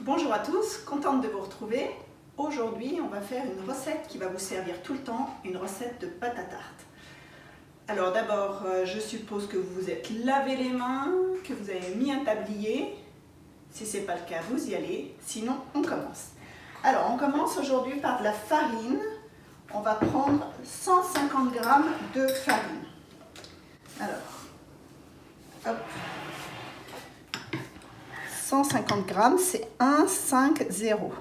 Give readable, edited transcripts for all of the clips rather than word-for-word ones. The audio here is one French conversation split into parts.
Bonjour à tous, contente de vous retrouver. Aujourd'hui, on va faire une recette qui va vous servir tout le temps, une recette de pâte à tarte. Alors d'abord, je suppose que vous vous êtes lavé les mains, que vous avez mis un tablier. Si ce n'est pas le cas, vous y allez. Sinon, on commence. Alors, on commence aujourd'hui par de la farine. On va prendre 150 g de farine. Alors, hop. 150 g, c'est 1,50.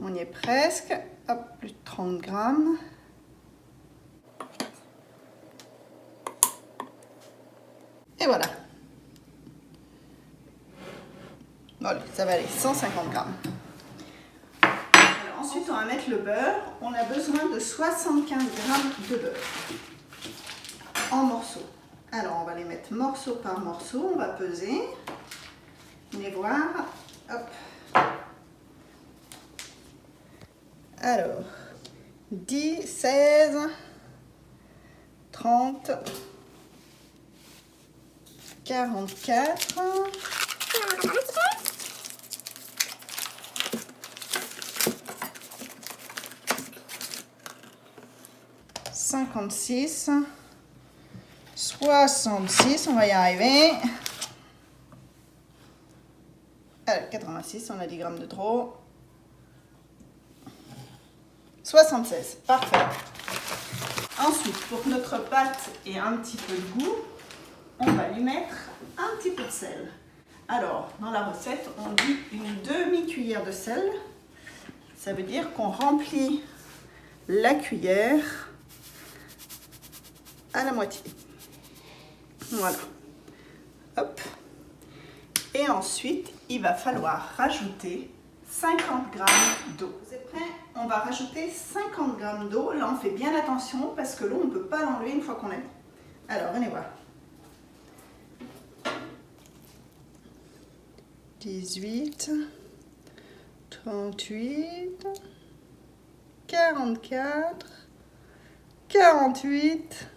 On y est presque. Hop, plus de 30 g. Et voilà. Voilà, ça va aller, 150 g. Alors, ensuite, on va mettre le beurre. On a besoin de 75 g de beurre en morceaux. Alors, on va les mettre morceau par morceau. On va peser. Venez voir. Hop. Alors, 10, 16, 30, 44, 56, 66, on va y arriver. Alors, 86, on a 10 grammes de trop. 76, parfait. Ensuite, pour que notre pâte ait un petit peu de goût, on va lui mettre un petit peu de sel. Alors, dans la recette, on dit une demi-cuillère de sel. Ça veut dire qu'on remplit la cuillère à la moitié. Voilà. Hop. Et ensuite, il va falloir rajouter 50 g d'eau. Vous êtes prêts? On va rajouter 50 g d'eau. Là, on fait bien attention parce que l'eau, on ne peut pas l'enlever une fois qu'on l'a mis. Alors, venez voir. 18, 38, 44, 48,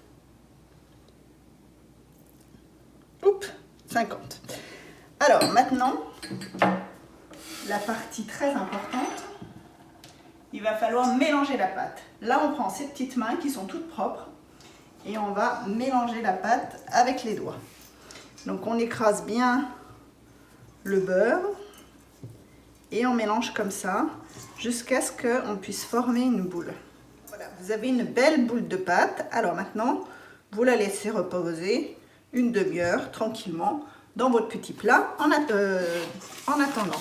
oups, 50. Alors, maintenant, la partie très importante, il va falloir mélanger la pâte. Là, on prend ces petites mains qui sont toutes propres et on va mélanger la pâte avec les doigts. Donc, on écrase bien le beurre et on mélange comme ça jusqu'à ce qu'on puisse former une boule. Voilà, vous avez une belle boule de pâte. Alors maintenant, vous la laissez reposer une demi-heure tranquillement dans votre petit plat. En attendant,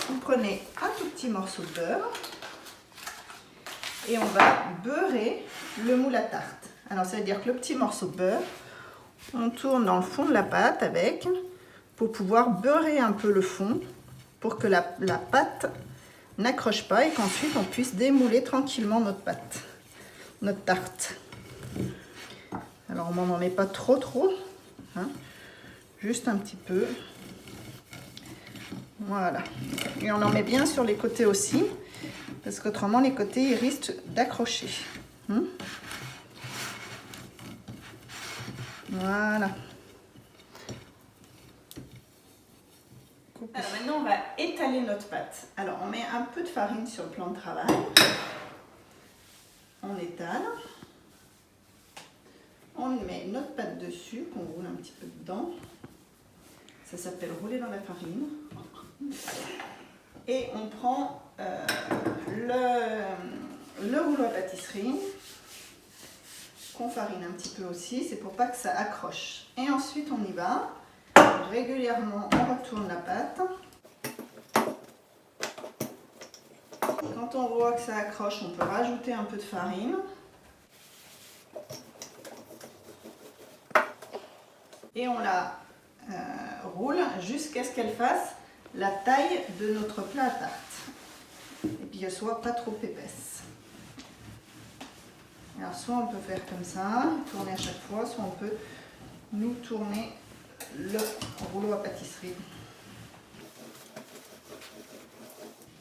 vous prenez un tout petit morceau de beurre et on va beurrer le moule à tarte. Alors ça veut dire que le petit morceau de beurre, on tourne dans le fond de la pâte avec pour pouvoir beurrer un peu le fond pour que la pâte n'accroche pas et qu'ensuite on puisse démouler tranquillement notre pâte, notre tarte. Alors on n'en met pas trop, hein, juste un petit peu. Voilà. Et on en met bien sur les côtés aussi, parce qu'autrement les côtés ils risquent d'accrocher. Voilà. Alors maintenant on va étaler notre pâte. Alors on met un peu de farine sur le plan de travail. On étale. On met notre pâte dessus, qu'on roule un petit peu dedans. Ça s'appelle rouler dans la farine. Et on prend le rouleau à pâtisserie, qu'on farine un petit peu aussi, c'est pour pas que ça accroche. Et ensuite on y va. Régulièrement, on retourne la pâte. Quand on voit que ça accroche, on peut rajouter un peu de farine. Et on la roule jusqu'à ce qu'elle fasse la taille de notre plat à tarte. Et puis qu'elle soit pas trop épaisse. Alors soit on peut faire comme ça, tourner à chaque fois, soit on peut nous tourner le rouleau à pâtisserie.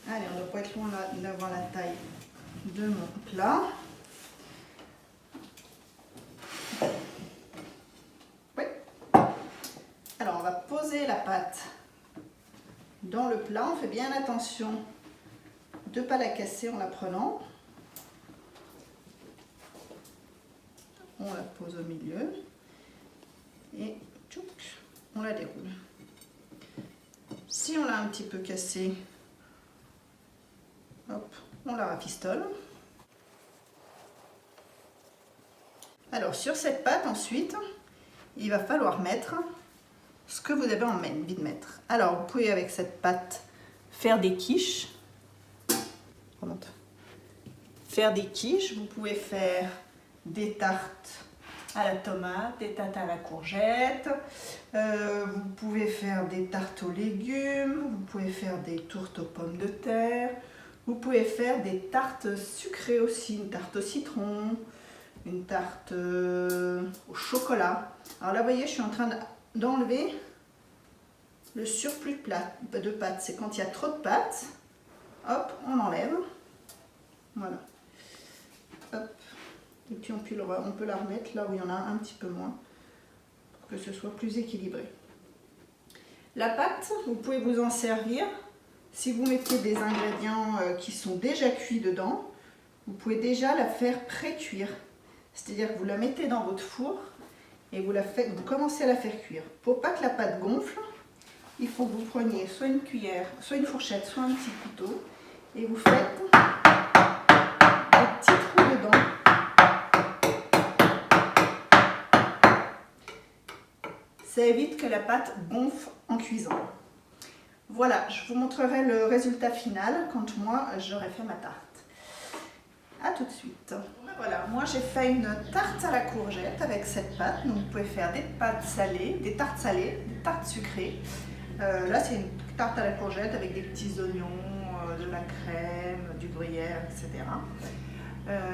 Allez, on ne doit pas être loin d'avoir la taille de mon plat. Oui, poser la pâte dans le plat, on fait bien attention de ne pas la casser en la prenant. On la pose au milieu et tchouk, on la déroule. Si on l'a un petit peu cassée, hop, on la rafistole. Alors sur cette pâte ensuite, il va falloir mettre ce que vous avez envie de mettre. Alors vous pouvez avec cette pâte faire des quiches. Remonte. Faire des quiches, vous pouvez faire des tartes à la tomate, des tartes à la courgette, vous pouvez faire des tartes aux légumes, vous pouvez faire des tourtes aux pommes de terre, vous pouvez faire des tartes sucrées aussi, une tarte au citron, une tarte au chocolat. Alors là, vous voyez, je suis en train d'enlever le surplus de pâte. C'est quand il y a trop de pâte, hop, on enlève. Voilà. Hop. Et puis on peut la remettre là où il y en a un petit peu moins, pour que ce soit plus équilibré. La pâte, vous pouvez vous en servir. Si vous mettez des ingrédients qui sont déjà cuits dedans, vous pouvez déjà la faire pré-cuire. C'est-à-dire que vous la mettez dans votre four et vous commencez à la faire cuire. Pour pas que la pâte gonfle, il faut que vous preniez soit une cuillère, soit une fourchette, soit un petit couteau et vous faites des petits trous dedans. Ça évite que la pâte gonfle en cuisant. Voilà, je vous montrerai le résultat final quand moi j'aurai fait ma tarte. A tout de suite. Voilà, moi j'ai fait une tarte à la courgette avec cette pâte. Donc vous pouvez faire des pâtes salées, des tartes salées, des tartes sucrées. Là c'est une tarte à la courgette avec des petits oignons, de la crème, du gruyère, etc.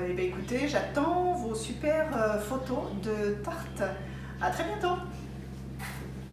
Et bien écoutez, j'attends vos super photos de tartes. À très bientôt.